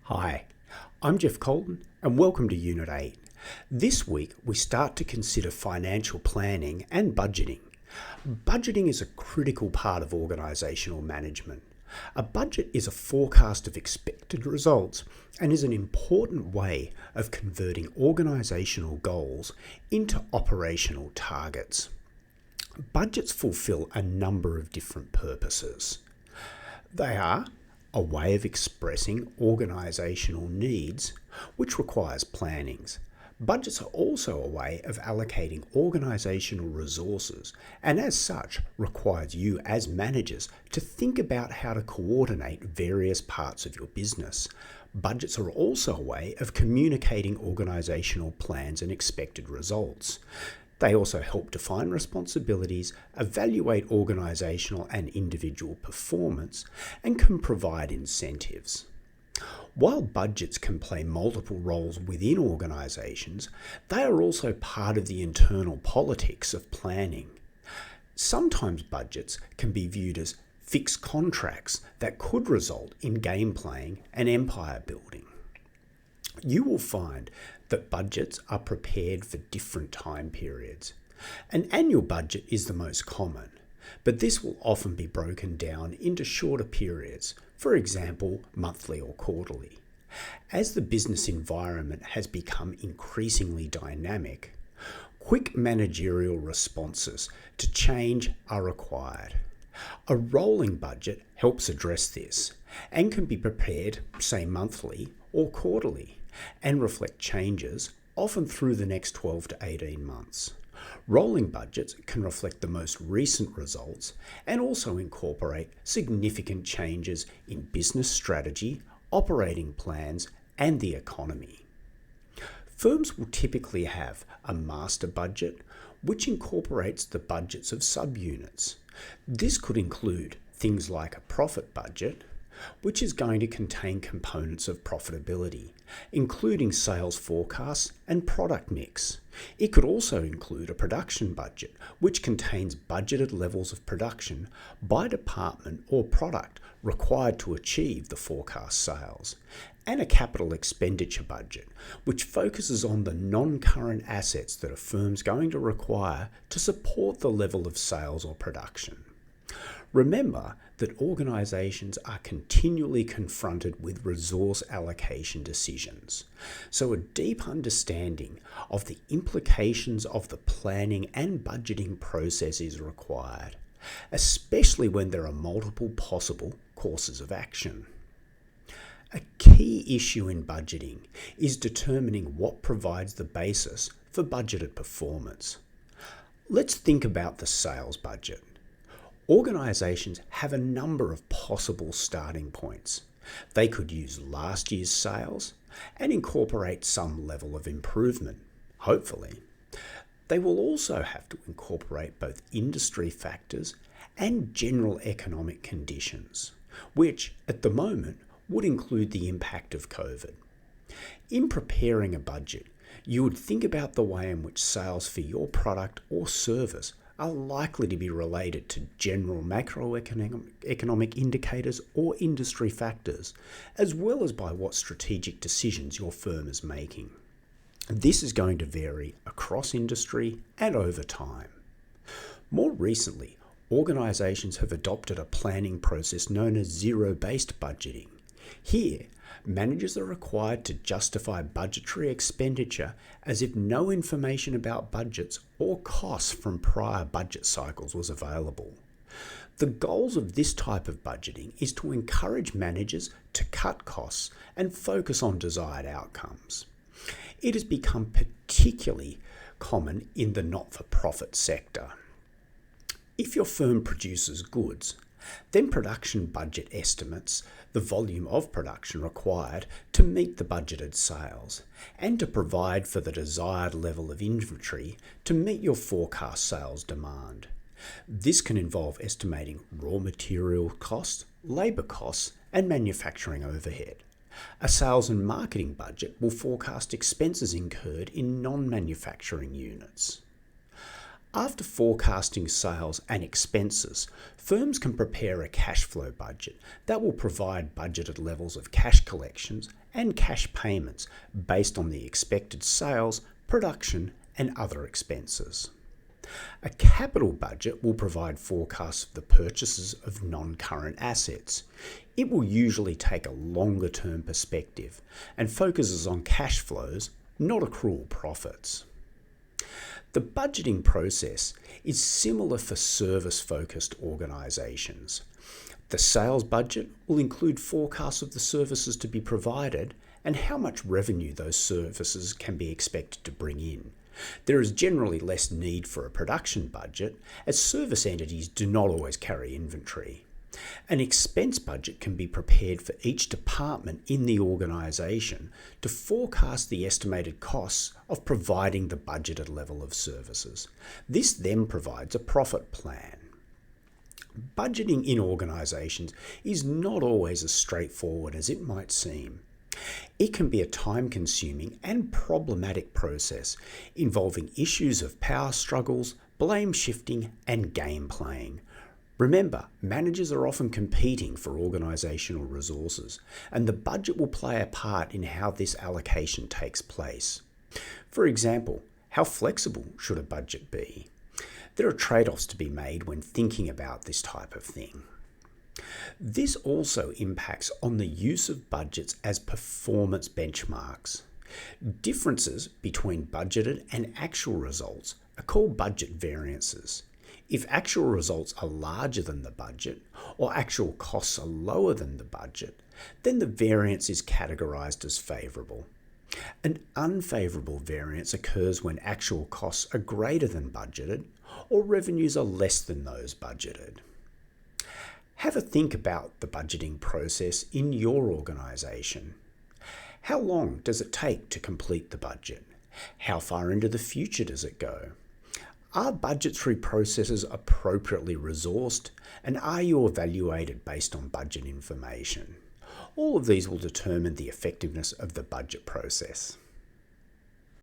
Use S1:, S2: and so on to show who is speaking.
S1: Hi, I'm Jeff Colton and welcome to Unit 8. This week we start to consider financial planning and budgeting. Budgeting is a critical part of organisational management. A budget is a forecast of expected results and is an important way of converting organisational goals into operational targets. Budgets fulfil a number of different purposes. They are a way of expressing organisational needs, which requires plannings. Budgets are also a way of allocating organisational resources and as such requires you as managers to think about how to coordinate various parts of your business. Budgets are also a way of communicating organisational plans and expected results. They also help define responsibilities, evaluate organisational and individual performance, and can provide incentives. While budgets can play multiple roles within organisations, they are also part of the internal politics of planning. Sometimes budgets can be viewed as fixed contracts that could result in game playing and empire building. You will find that budgets are prepared for different time periods. An annual budget is the most common, but this will often be broken down into shorter periods, for example, monthly or quarterly. As the business environment has become increasingly dynamic, quick managerial responses to change are required. A rolling budget helps address this and can be prepared, say, monthly or quarterly, and reflect changes, often through the next 12 to 18 months. Rolling budgets can reflect the most recent results and also incorporate significant changes in business strategy, operating plans, and the economy. Firms will typically have a master budget, which incorporates the budgets of subunits. This could include things like a profit budget, which is going to contain components of profitability, including sales forecasts and product mix. It could also include a production budget, which contains budgeted levels of production by department or product required to achieve the forecast sales, and a capital expenditure budget, which focuses on the non-current assets that a firm's going to require to support the level of sales or production. Remember that organisations are continually confronted with resource allocation decisions, so a deep understanding of the implications of the planning and budgeting process is required, especially when there are multiple possible courses of action. A key issue in budgeting is determining what provides the basis for budgeted performance. Let's think about the sales budget. Organisations have a number of possible starting points. They could use last year's sales and incorporate some level of improvement, hopefully. They will also have to incorporate both industry factors and general economic conditions, which at the moment would include the impact of COVID. In preparing a budget, you would think about the way in which sales for your product or service are likely to be related to general macroeconomic indicators or industry factors, as well as by what strategic decisions your firm is making. This is going to vary across industry and over time. More recently, organisations have adopted a planning process known as Xerobased Budgeting. Here, managers are required to justify budgetary expenditure as if no information about budgets or costs from prior budget cycles was available. The goals of this type of budgeting is to encourage managers to cut costs and focus on desired outcomes. It has become particularly common in the not-for-profit sector. If your firm produces goods, then production budget estimates the volume of production required to meet the budgeted sales and to provide for the desired level of inventory to meet your forecast sales demand. This can involve estimating raw material costs, labour costs, and manufacturing overhead. A sales and marketing budget will forecast expenses incurred in non-manufacturing units. After forecasting sales and expenses, firms can prepare a cash flow budget that will provide budgeted levels of cash collections and cash payments based on the expected sales, production, and other expenses. A capital budget will provide forecasts of the purchases of non-current assets. It will usually take a longer-term perspective and focuses on cash flows, not accrual profits. The budgeting process is similar for service-focused organisations. The sales budget will include forecasts of the services to be provided and how much revenue those services can be expected to bring in. There is generally less need for a production budget, as service entities do not always carry inventory. An expense budget can be prepared for each department in the organisation to forecast the estimated costs of providing the budgeted level of services. This then provides a profit plan. Budgeting in organisations is not always as straightforward as it might seem. It can be a time-consuming and problematic process involving issues of power struggles, blame shifting, and game playing. Remember, managers are often competing for organisational resources, and the budget will play a part in how this allocation takes place. For example, how flexible should a budget be? There are trade-offs to be made when thinking about this type of thing. This also impacts on the use of budgets as performance benchmarks. Differences between budgeted and actual results are called budget variances. If actual results are larger than the budget, or actual costs are lower than the budget, then the variance is categorised as favourable. An unfavourable variance occurs when actual costs are greater than budgeted, or revenues are less than those budgeted. Have a think about the budgeting process in your organisation. How long does it take to complete the budget? How far into the future does it go? Are budgetary processes appropriately resourced, and are you evaluated based on budget information? All of these will determine the effectiveness of the budget process.